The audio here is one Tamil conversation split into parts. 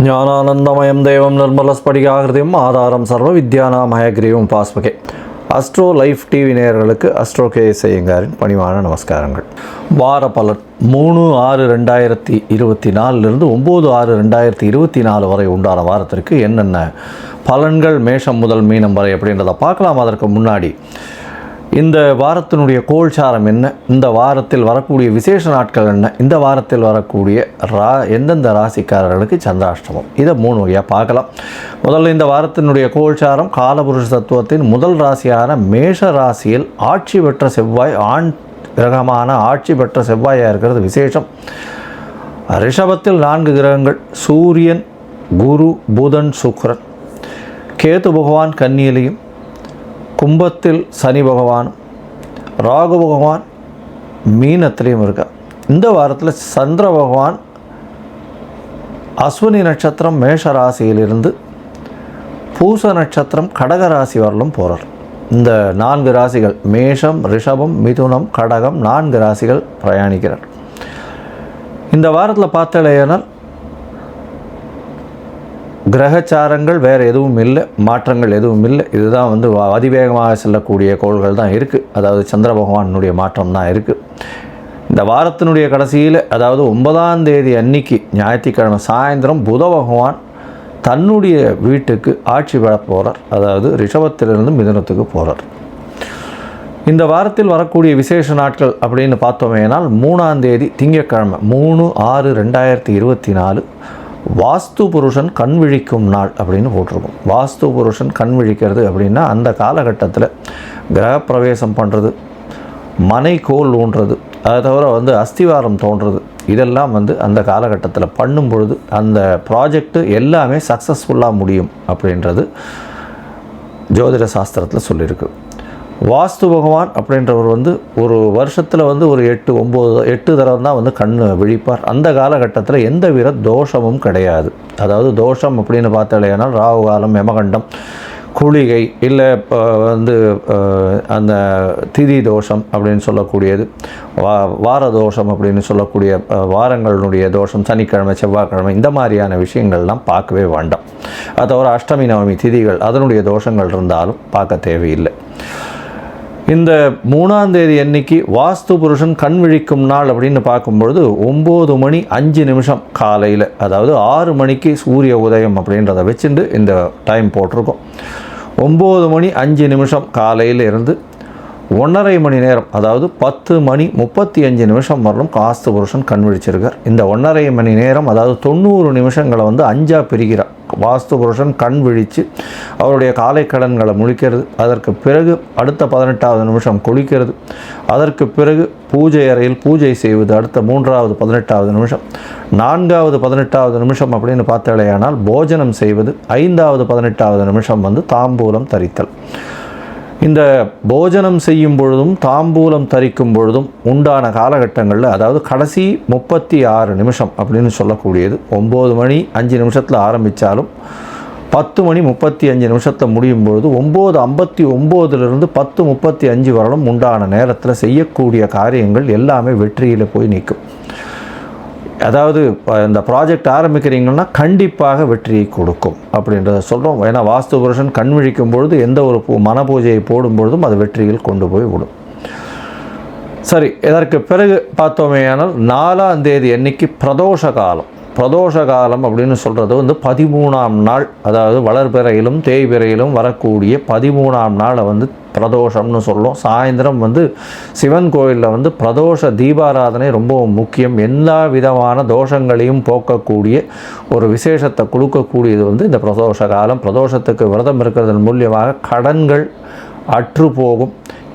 ஞானானந்தமயம் தேவம் நிர்மலஸ்படிகாகிருதியும் ஆதாரம் சர்வ வித்யானாமயக்ரீவம் பாஸ்மகே. அஸ்ட்ரோ லைஃப் டிவி நேயர்களுக்கு அஸ்ட்ரோ கே ஐயங்காரின் பணிவான நமஸ்காரங்கள். வார பலன் 3/6/2024 9/6/2024 வரை உண்டான வாரத்திற்கு என்னென்ன பலன்கள் மேஷம் முதல் மீனம் வரை அப்படின்றத பார்க்கலாம். அதற்கு முன்னாடி இந்த வாரத்தினுடைய கோல்சாரம் என்ன, இந்த வாரத்தில் வரக்கூடிய விசேஷ நாட்கள் என்ன, இந்த வாரத்தில் வரக்கூடிய எந்தெந்த ராசிக்காரர்களுக்கு சந்திராஷ்டமம், இதை 3 வகையாக பார்க்கலாம். முதல்ல இந்த வாரத்தினுடைய கோல்சாரம் காலபுருஷ தத்துவத்தின் முதல் ராசியான மேஷ ராசியில் ஆட்சி பெற்ற செவ்வாய், ஆண் கிரகமான ஆட்சி பெற்ற செவ்வாயாக இருக்கிறது விசேஷம். ரிஷபத்தில் 4 கிரகங்கள், சூரியன், குரு, புதன், சுக்கிரன். கேது பகவான் கன்னியிலையும், கும்பத்தில் சனி பகவான், ராகு பகவான் மீனத்திலையும் இருக்கா. இந்த வாரத்தில் சந்திர பகவான் அஸ்வினி நட்சத்திரம் மேஷ ராசியிலிருந்து பூச நட்சத்திரம் கடக ராசி வரலும் போகிறார். இந்த 4 ராசிகள் மேஷம், ரிஷபம், மிதுனம், கடகம் 4 ராசிகள் பிரயாணிக்கிறார். இந்த வாரத்தில் பார்த்தாலேனால் கிரகச்சாரங்கள் வேறு எதுவும் இல்லை, மாற்றங்கள் எதுவும் இல்லை. இதுதான் அதிவேகமாக செல்லக்கூடிய கோள்கள் தான் இருக்குது. அதாவது சந்திர பகவானுடைய மாற்றம் தான் இருக்குது. இந்த வாரத்தினுடைய கடைசியில், அதாவது 9ஆம் தேதி அன்னைக்கு ஞாயிற்றுக்கிழமை சாயந்தரம் புத பகவான் தன்னுடைய வீட்டுக்கு ஆட்சி பெற போகிறார். அதாவது ரிஷபத்திலிருந்து மிதுனத்துக்கு போகிறார். இந்த வாரத்தில் வரக்கூடிய விசேஷ நாட்கள் அப்படின்னு பார்த்தோமேனால் 3ஆம் தேதி திங்கட்கிழமை 3/6/2024 வாஸ்து புருஷன் கண் விழிக்கும் நாள் அப்படின்னு போட்டிருக்கும். வாஸ்து புருஷன் கண் விழிக்கிறது அப்படின்னா அந்த காலகட்டத்தில் கிரகப்பிரவேசம் பண்ணுறது, மனை கோல் ஊன்றது, அதை தவிர அஸ்திவாரம் தோன்றது, இதெல்லாம் அந்த காலகட்டத்தில் பண்ணும் பொழுது அந்த ப்ராஜெக்டு எல்லாமே சக்ஸஸ்ஃபுல்லாக முடியும் அப்படின்றது ஜோதிட சாஸ்திரத்தில் சொல்லியிருக்கு. வாஸ்து பகவான் அப்படின்றவர் ஒரு வருஷத்தில் ஒரு 8 தடவை தான் கண் விழிப்பார். அந்த காலகட்டத்தில் எந்த வித தோஷமும் கிடையாது. அதாவது தோஷம் அப்படின்னு பார்த்தாலேனால் ராகு காலம், யமகண்டம், குளிகை, இல்லை அந்த திதி தோஷம் அப்படின்னு சொல்லக்கூடியது, வார தோஷம் அப்படின்னு சொல்லக்கூடிய வாரங்களுடைய தோஷம், சனிக்கிழமை, செவ்வாய்க்கிழமை, இந்த மாதிரியான விஷயங்கள்லாம் பார்க்கவே வேண்டாம். அது தவிர அஷ்டமி, நவமி திதிகள் அதனுடைய தோஷங்கள் இருந்தாலும் பார்க்க தேவையில்லை. இந்த 3ஆம் தேதி அன்னைக்கு வாஸ்து புருஷன் கண் விழிக்கும் நாள் அப்படின்னு பார்க்கும்பொழுது 9:05 காலையில், அதாவது 6 மணிக்கு சூரிய உதயம் அப்படின்றத வச்சுட்டு இந்த டைம் போட்டிருக்கோம். 9:05 காலையில் இருந்து 1.5 மணி நேரம், அதாவது 10:35 வரலும் வாஸ்து புருஷன் கண் விழிச்சிருக்கார். இந்த 1.5 மணி நேரம், அதாவது 90 நிமிஷங்களை 5ஆக பிரிக்கிறார். வாஸ்து புருஷன் கண் விழித்து அவருடைய காலை கடன்களை முழிக்கிறது, அதற்கு பிறகு அடுத்த 18வது நிமிஷம் குளிக்கிறது, அதற்கு பிறகு பூஜை அறையில் பூஜை செய்வது அடுத்த 3வது 18வது நிமிஷம், 4வது 18வது நிமிஷம் அப்படின்னு பார்த்தாலேயானால் போஜனம் செய்வது, 5வது 18வது நிமிஷம் தாம்பூலம் தரித்தல். இந்த போஜனம் செய்யும் பொழுதும் தாம்பூலம் தரிக்கும் பொழுதும் உண்டான காலகட்டங்களில், அதாவது கடைசி 36 நிமிஷம் அப்படின்னு சொல்லக்கூடியது 9:05 ஆரம்பித்தாலும் 10:35 முடியும் பொழுது 9:59 10:35 வரலும் உண்டான நேரத்தில் செய்யக்கூடிய காரியங்கள் எல்லாமே வெற்றியில் போய் நிற்கும். அதாவது இந்த ப்ராஜெக்ட் ஆரம்பிக்கிறீங்கன்னா கண்டிப்பாக வெற்றியை கொடுக்கும் அப்படின்றத சொல்கிறோம். ஏன்னா வாஸ்து புருஷன் கண் விழிக்கும் பொழுது எந்த ஒரு மன பூஜையை போடும் பொழுதும் அது வெற்றியில் கொண்டு போய் விடும். சரி, இதற்கு பிறகு பார்த்தோமேயானால் 4ஆம் தேதி அன்னைக்கு பிரதோஷ காலம். பிரதோஷ காலம் அப்படின்னு சொல்கிறது 13ஆம் நாள், அதாவது வளர்பிறையிலும் தேய்பிறையிலும் வரக்கூடிய 13ஆம் நாளை பிரதோஷம்னு சொல்லும். சாயந்தரம் சிவன் கோயிலில் பிரதோஷ தீபாராதனை ரொம்ப முக்கியம். எல்லா விதமான தோஷங்களையும் போக்கக்கூடிய ஒரு விசேஷத்தை கொடுக்கக்கூடியது இந்த பிரதோஷ காலம். பிரதோஷத்துக்கு விரதம் இருக்கிறதன் மூலியமாக கடன்கள் அற்று போகும்,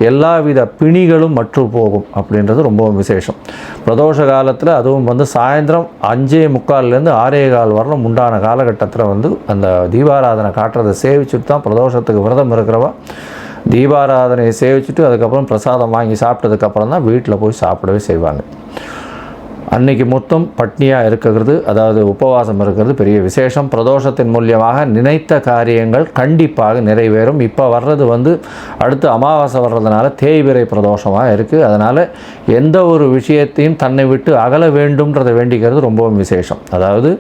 எல்லாவித பிணிகளும் அற்று போகும் அப்படின்றது ரொம்பவும் விசேஷம். பிரதோஷ காலத்தில் அதுவும் சாயந்தரம் 5:45 6:15 வரலும் உண்டான காலகட்டத்தில் அந்த தீபாராதனை காட்டுறதை சேவிச்சுட்டு தான் பிரதோஷத்துக்கு விரதம் இருக்கிறவா தீபாராதனையை சேவிச்சுட்டு அதுக்கப்புறம் பிரசாதம் வாங்கி சாப்பிட்டதுக்கப்புறம் தான் வீட்டில் போய் சாப்பிடவே செய்வாங்க. அன்னைக்கு மொத்தம் பட்னியாக இருக்கிறது, அதாவது உபவாசம் இருக்கிறது பெரிய விசேஷம். பிரதோஷத்தின் மூலியமாக நினைத்த காரியங்கள் கண்டிப்பாக நிறைவேறும். இப்போ வர்றது அடுத்து அமாவாசை வர்றதுனால தேய்பிறை பிரதோஷமாக இருக்குது. அதனால் எந்த ஒரு விஷயத்தையும் தன்னை விட்டு அகல வேண்டும்ன்றதை வேண்டிக்கிறது ரொம்பவும் விசேஷம். அதாவது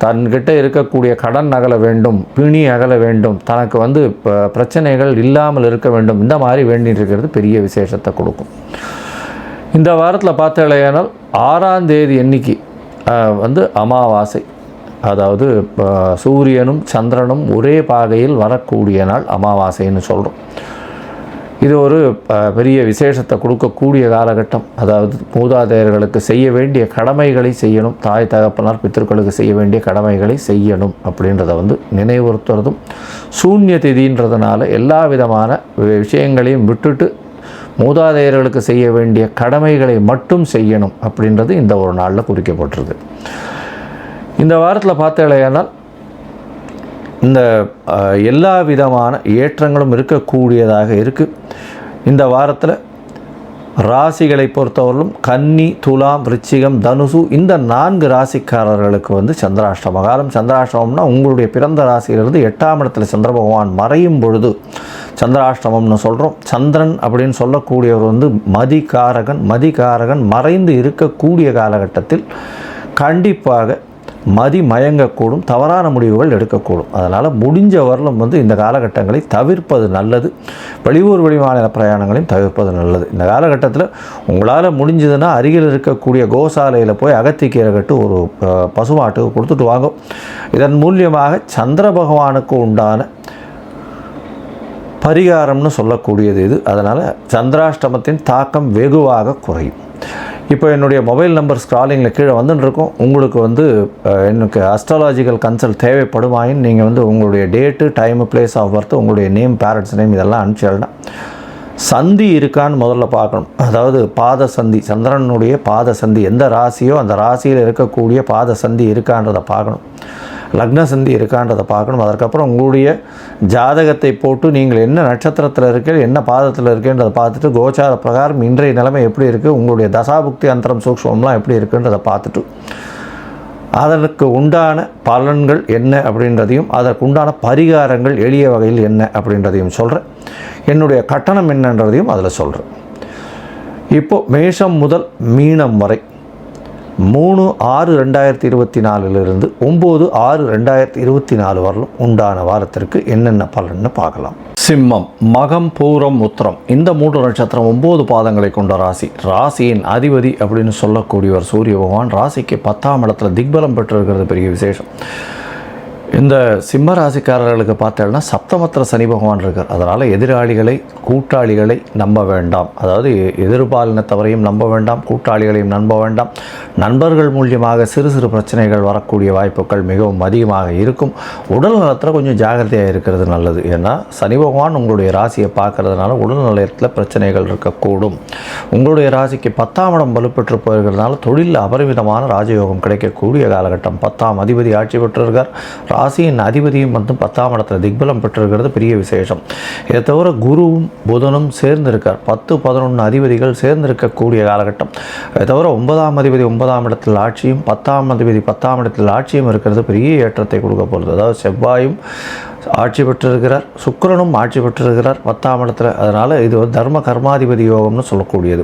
தன்கிட்ட இருக்கக்கூடிய கடன் அகல வேண்டும், பிணி அகல வேண்டும், தனக்கு பிரச்சனைகள் இல்லாமல் இருக்க வேண்டும், இந்த மாதிரி வேண்டிட்டு இருக்கிறது பெரிய விசேஷத்தை கொடுக்கும். இந்த வாரத்தில் பார்த்தாலேயானால் 6ஆம் தேதி அன்னைக்கு அமாவாசை, அதாவது சூரியனும் சந்திரனும் ஒரே பாகையில் வரக்கூடிய நாள் அமாவாசைன்னு சொல்கிறோம். இது ஒரு பெரிய விசேஷத்தை கொடுக்கக்கூடிய காலகட்டம். அதாவது மூதாதையர்களுக்கு செய்ய வேண்டிய கடமைகளை செய்யணும், தாய் தகப்பனார் பித்தர்களுக்கு செய்ய வேண்டிய கடமைகளை செய்யணும் அப்படின்றத நினைவுறுத்துறதும், சூன்ய திதின்றதுனால எல்லா விதமான விஷயங்களையும் விட்டுட்டு மூதாதையர்களுக்கு செய்ய வேண்டிய கடமைகளை மட்டும் செய்யணும் அப்படின்றது இந்த ஒரு நாளில் குறிக்கப்பட்டிருக்கு. இந்த வாரத்தில் பார்த்தாலேயானால் இந்த எல்லா விதமான ஏற்றங்களும் இருக்கக்கூடியதாக இருக்குது. இந்த வாரத்தில் ராசிகளை பொறுத்தவரையிலும் கன்னி, துலாம், விருச்சிகம், தனுசு இந்த 4 ராசிக்காரர்களுக்கு சந்திராஷ்டம காலம். சந்திராஷ்டமம்னா உங்களுடைய பிறந்த ராசியிலிருந்து 8ஆம் இடத்துல சந்திர பகவான் மறையும் பொழுது சந்திராஷ்டமம்னு சொல்கிறோம். சந்திரன் அப்படின்னு சொல்லக்கூடியவர் மதிகாரகன் மறைந்து இருக்கக்கூடிய காலகட்டத்தில் கண்டிப்பாக மதி மயங்கக்கூடும், தவறான முடிவுகள் எடுக்கக்கூடும். அதனால் முடிஞ்ச வரலும் இந்த காலகட்டங்களை தவிர்ப்பது நல்லது. வெளியூர் வெளிமாநில பிரயாணங்களையும் தவிர்ப்பது நல்லது. இந்த காலகட்டத்தில் உங்களால் முடிஞ்சதுன்னா அருகில் இருக்கக்கூடிய கோசாலையில் போய் அகத்திக்கீரை கட்டு ஒரு பசுமாட்டுக்கு கொடுத்துட்டு வாங்க. இதன் மூலியமாக சந்திர பகவானுக்கு உண்டான பரிகாரம்னு சொல்லக்கூடியது இது. அதனால் சந்திராஷ்டமத்தின் தாக்கம் வெகுவாக குறையும். இப்போ என்னுடைய மொபைல் நம்பர் ஸ்க்ராலிங்கில் கீழே வந்துட்டுருக்கோம். உங்களுக்கு எனக்கு அஸ்ட்ராலாஜிக்கல் கன்சல்ட் தேவைப்படுமாயின் நீங்கள் உங்களுடைய date, time, place of birth, உங்களுடைய நேம், பேரண்ட்ஸ் நேம் இதெல்லாம் அனுப்பிச்சிடலாம். சந்தி இருக்கான்னு முதல்ல பார்க்கணும். அதாவது பாத சந்தி, சந்திரனுடைய பாத சந்தி எந்த ராசியோ அந்த ராசியில் இருக்கக்கூடிய பாத சந்தி இருக்கான்றதை பார்க்கணும். லக்ன சந்தி இருக்கான்றதை பார்க்கணும். அதற்கப்புறம் உங்களுடைய ஜாதகத்தை போட்டு நீங்கள் என்ன நட்சத்திரத்தில் இருக்க, என்ன பாதத்தில் இருக்குன்றதை பார்த்துட்டு கோச்சார பிரகாரம் இன்றைய நிலைமை எப்படி இருக்குது, உங்களுடைய தசாபுக்தி அந்தரம் சூக்ஷ்மம்லாம் எப்படி இருக்குன்றதை பார்த்துட்டு அதற்கு உண்டான பலன்கள் என்ன அப்படின்றதையும் அதற்கு உண்டான பரிகாரங்கள் எளிய வகையில் என்ன அப்படின்றதையும் சொல்கிறேன். என்னுடைய கட்டணம் என்னன்றதையும் அதில் சொல்கிறேன். இப்போது மேஷம் முதல் மீனம் வரை 3/6/2024 9/6/2024 வரலும் உண்டான வாரத்திற்கு என்னென்ன பலன்னு பார்க்கலாம். சிம்மம், மகம், பூரம், உத்திரம் இந்த 3 நட்சத்திரம் 9 பாதங்களை கொண்ட ராசி. ராசியின் அதிபதி அப்படின்னு சொல்லக்கூடியவர் சூரிய பகவான். ராசிக்கு 10ஆம் இடத்துல திக்பலம் பெற்றிருக்கிறது பெரிய விசேஷம். இந்த சிம்ம ராசிக்காரர்களுக்கு பார்த்தோம்னா சப்தமத்தில் சனி பகவான் இருக்கார். அதனால் எதிராளிகளை, கூட்டாளிகளை நம்ப வேண்டாம். அதாவது எதிர்பாலினத்தவரையும் நம்ப வேண்டாம், கூட்டாளிகளையும் நம்ப வேண்டாம். நண்பர்கள் மூலியமாக சிறு சிறு பிரச்சனைகள் வரக்கூடிய வாய்ப்புகள் மிகவும் அதிகமாக இருக்கும். உடல் நலத்தில் கொஞ்சம் ஜாகிரதையாக இருக்கிறது நல்லது. ஏன்னா சனி பகவான் உங்களுடைய ராசியை பார்க்கறதுனால உடல் நலத்தில் பிரச்சனைகள் இருக்கக்கூடும். உங்களுடைய ராசிக்கு 10ஆம் இடம் வலுப்பெற்று போயிருக்கிறதுனால தொழிலில் அபரிமிதமான ராஜயோகம் கிடைக்கக்கூடிய காலகட்டம். 10ஆம் அதிபதி ஆட்சி பெற்றிருக்கார். ராசியின் அதிபதியும் 10ஆம் இடத்துல திக்பலம் பெற்றிருக்கிறது பெரிய விசேஷம். இதை தவிர குருவும் புதனும் சேர்ந்திருக்கார். 10, 11 அதிபதிகள் சேர்ந்திருக்கக்கூடிய காலகட்டம். இதை தவிர 9ஆம் அதிபதி 9ஆம் இடத்தில் ஆட்சியும் 10ஆம் அதிபதி 10ஆம் இடத்தில் ஆட்சியும் இருக்கிறது பெரிய ஏற்றத்தை கொடுக்க போகிறது. அதாவது செவ்வாயும் ஆட்சி பெற்றிருக்கிறார், சுக்கிரனும் ஆட்சி பெற்றிருக்கிறார் 10ஆம் இடத்துல. அதனால் இது தர்ம கர்மாதிபதி யோகம்னு சொல்லக்கூடியது.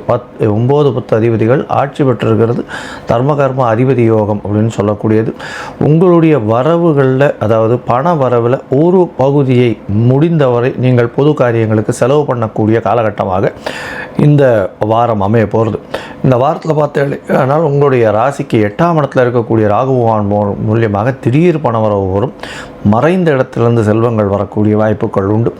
9, 10 அதிபதிகள் ஆட்சி பெற்றிருக்கிறது தர்ம கர்ம அதிபதி யோகம் அப்படின்னு சொல்லக்கூடியது. உங்களுடைய வரவுகளில், அதாவது பண வரவில் ஒரு பகுதியை முடிந்தவரை நீங்கள் பொது காரியங்களுக்கு செலவு பண்ணக்கூடிய காலகட்டமாக இந்த வாரம் அமைய போகிறது. இந்த வாரத்தில் ஆனால் உங்களுடைய ராசிக்கு 8ஆம் இடத்துல இருக்கக்கூடிய ராகு பகவான் மூலியமாக திடீர் பண வரவு வரும். மறைந்த இடத்துலேருந்து செல்வங்கள் வரக்கூடிய வாய்ப்புகள் உண்டு.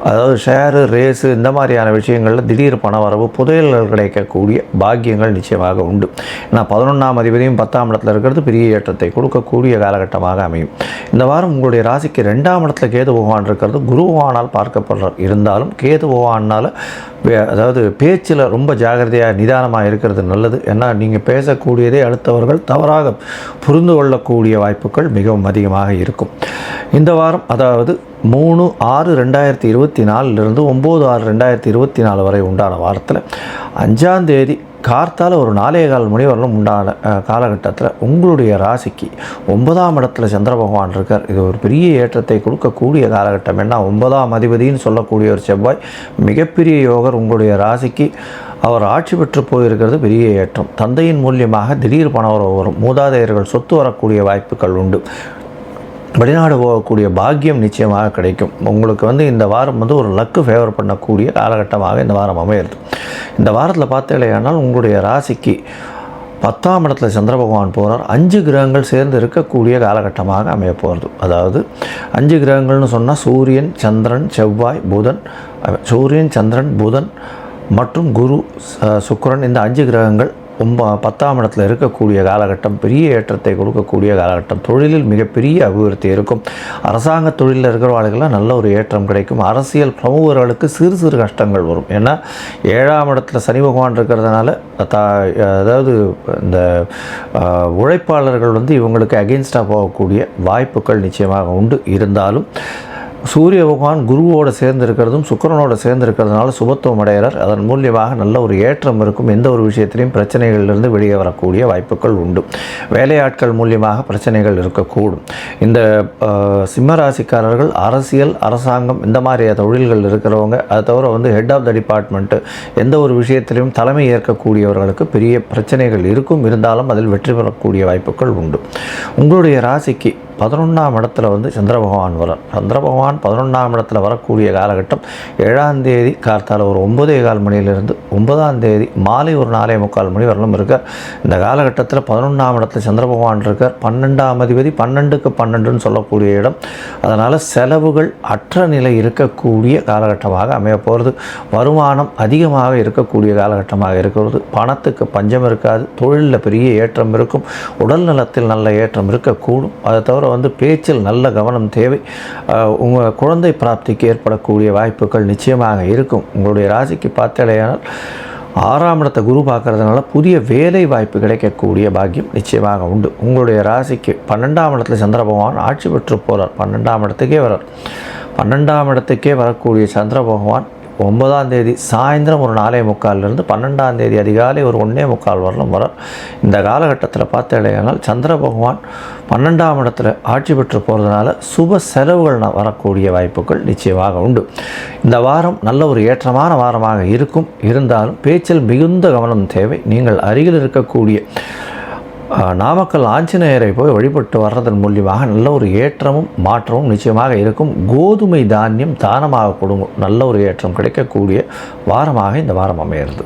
அதாவது ஷேரு, ரேஸு இந்த மாதிரியான விஷயங்களில் திடீர் பண வரவு, புதையல்கள் கிடைக்கக்கூடிய பாக்கியங்கள் நிச்சயமாக உண்டு. ஏன்னா 11ஆம் அதிபதியும் 10ஆம் இடத்துல இருக்கிறது பெரிய ஏற்றத்தை கொடுக்கக்கூடிய காலகட்டமாக அமையும். இந்த வாரம் உங்களுடைய ராசிக்கு 2ஆம் இடத்துல கேது பகவான் இருக்கிறது குரு பகவானால் பார்க்கப்படுறார். இருந்தாலும் கேது பகவானால் அதாவது பேச்சில் ரொம்ப ஜாகிரதையாக நிதானமாக இருக்கிறது நல்லது. ஏன்னா நீங்கள் பேசக்கூடியதே அடுத்தவர்கள் தவறாக புரிந்து கொள்ளக்கூடிய வாய்ப்புகள் மிகவும் அதிகமாக இருக்கும். இந்த வாரம் அதாவது 3/6/2024 9/6/2024 வரை உண்டான வாரத்தில் 5ஆம் தேதி கார்த்தால் ஒரு 4:15 மணி வரலும் உண்டான காலகட்டத்தில் உங்களுடைய ராசிக்கு 9ஆம் இடத்துல சந்திர பகவான் இருக்கார். இது ஒரு பெரிய ஏற்றத்தை கொடுக்கக்கூடிய காலகட்டம். ஏன்னா 9ஆம் அதிபதினு சொல்லக்கூடிய ஒரு செவ்வாய் மிகப்பெரிய யோகர். உங்களுடைய ராசிக்கு அவர் ஆட்சி பெற்று போயிருக்கிறது பெரிய ஏற்றம். தந்தையின் மூலியமாக திடீர் பண வரவு வரும். மூதாதையர்கள் சொத்து வரக்கூடிய வாய்ப்புகள் உண்டு. வெளிநாடு போகக்கூடிய பாக்கியம் நிச்சயமாக கிடைக்கும். உங்களுக்கு இந்த வாரம் ஒரு லக்கு ஃபேவர் பண்ணக்கூடிய காலகட்டமாக இந்த வாரம் அமையிறது. இந்த வாரத்தில் பார்த்தீங்களேனால் உங்களுடைய ராசிக்கு 10ஆம் இடத்துல சந்திர பகவான் போகிறார். 5 கிரகங்கள் சேர்ந்து இருக்கக்கூடிய காலகட்டமாக அமைய போகிறது. அதாவது 5 கிரகங்கள்னு சொன்னால் சூரியன், சந்திரன், செவ்வாய், புதன், சூரியன், சந்திரன், புதன் மற்றும் குரு, சுக்கிரன், இந்த 5 கிரகங்கள் 10ஆம் இடத்துல இருக்கக்கூடிய காலகட்டம் பெரிய ஏற்றத்தை கொடுக்கக்கூடிய காலகட்டம். தொழிலில் மிகப்பெரிய அபிவிருத்தி இருக்கும். அரசாங்க தொழிலில் இருக்கிறவர்களுக்கெல்லாம் நல்ல ஒரு ஏற்றம் கிடைக்கும். அரசியல் பிரமுகர்களுக்கு சிறு சிறு கஷ்டங்கள் வரும். ஏன்னா 7ஆம் இடத்துல சனி பகவான் இருக்கிறதுனால அதாவது இந்த உழைப்பாளர்கள் இவங்களுக்கு அகெயின்ஸ்டாக போகக்கூடிய வாய்ப்புகள் நிச்சயமாக உண்டு. இருந்தாலும் சூரிய பகவான் குருவோடு சேர்ந்திருக்கிறதும் சுக்கிரனோடு சேர்ந்திருக்கிறதுனால சுபத்துவம் அடைகிறார். அதன் மூலியமாக நல்ல ஒரு ஏற்றம் இருக்கும். எந்த ஒரு விஷயத்திலையும் பிரச்சனைகளிலிருந்து வெளியே வரக்கூடிய வாய்ப்புகள் உண்டு. வேலையாட்கள் மூலியமாக பிரச்சனைகள் இருக்கக்கூடும். இந்த சிம்மராசிக்காரர்கள் அரசியல், அரசாங்கம் இந்த மாதிரி தொழில்கள் இருக்கிறவங்க, அதை தவிர ஹெட் ஆஃப் த டிபார்ட்மெண்ட்டு, எந்த ஒரு விஷயத்திலையும் தலைமை ஏற்கக்கூடியவர்களுக்கு பெரிய பிரச்சனைகள் இருக்கும். இருந்தாலும் அதில் வெற்றி பெறக்கூடிய வாய்ப்புகள் உண்டு. உங்களுடைய ராசிக்கு 11ஆம் இடத்துல சந்திர பகவான் வரார். சந்திர பகவான் 11ஆம் இடத்துல வரக்கூடிய காலகட்டம் 7ஆம் தேதி கார்த்தால ஒரு 9:15 மணியிலிருந்து 9ஆம் தேதி மாலை ஒரு 4:45 மணி வரலும் இருக்கார். இந்த காலகட்டத்தில் 11ஆம் இடத்துல சந்திர பகவான் இருக்கார். 12ஆம் அதிபதி 12க்கு 12ன்னு சொல்லக்கூடிய இடம். அதனால் செலவுகள் அற்ற நிலை இருக்கக்கூடிய காலகட்டமாக அமைய போகிறது. வருமானம் அதிகமாக இருக்கக்கூடிய காலகட்டமாக இருக்கிறது. பணத்துக்கு பஞ்சம் இருக்காது. தொழிலில் பெரிய ஏற்றம் இருக்கும். உடல் நலத்தில் நல்ல ஏற்றம் இருக்கக்கூடும். அதை தவிர பேச்சில் நல்ல கவனம் தேவை. உங்கள் குழந்தை பிராப்திக்கு ஏற்படக்கூடிய வாய்ப்புகள் நிச்சயமாக இருக்கும். உங்களுடைய ராசிக்கு பார்த்தலையானால் 6ஆம் இடத்தை குரு பார்க்கறதுனால புதிய வேலை வாய்ப்பு கிடைக்கக்கூடிய பாக்கியம் நிச்சயமாக உண்டு. உங்களுடைய ராசிக்கு 12ஆம் இடத்துல சந்திர பகவான் ஆட்சி பெற்று போகிறார். 12ஆம் இடத்துக்கே வரார். 12ஆம் இடத்துக்கே வரக்கூடிய சந்திர பகவான் 9ஆம் தேதி சாயந்தரம் ஒரு 4:45 12ஆம் தேதி அதிகாலை ஒரு 1:45 வரலும் வரார். இந்த காலகட்டத்தில் பார்த்தீங்கன்னா சந்திர பகவான் 12ஆம் இடத்துல ஆட்சி பெற்று போகிறதுனால சுப செலவுகள் வரக்கூடிய வாய்ப்புகள் நிச்சயமாக உண்டு. இந்த வாரம் நல்ல ஒரு ஏற்றமான வாரமாக இருக்கும். இருந்தாலும் பேச்சில் மிகுந்த கவனம் தேவை. நீங்கள் அருகில் இருக்கக்கூடிய நாமக்கல் ஆஞ்சநேயரை போய் வழிபட்டு வர்றதன் மூலியமாக நல்ல ஒரு ஏற்றமும் மாற்றமும் நிச்சயமாக இருக்கும். கோதுமை தானியம் தானமாக கொடுங்க. நல்ல ஒரு ஏற்றம் கிடைக்கக்கூடிய வாரமாக இந்த வாரம் அமையிறது.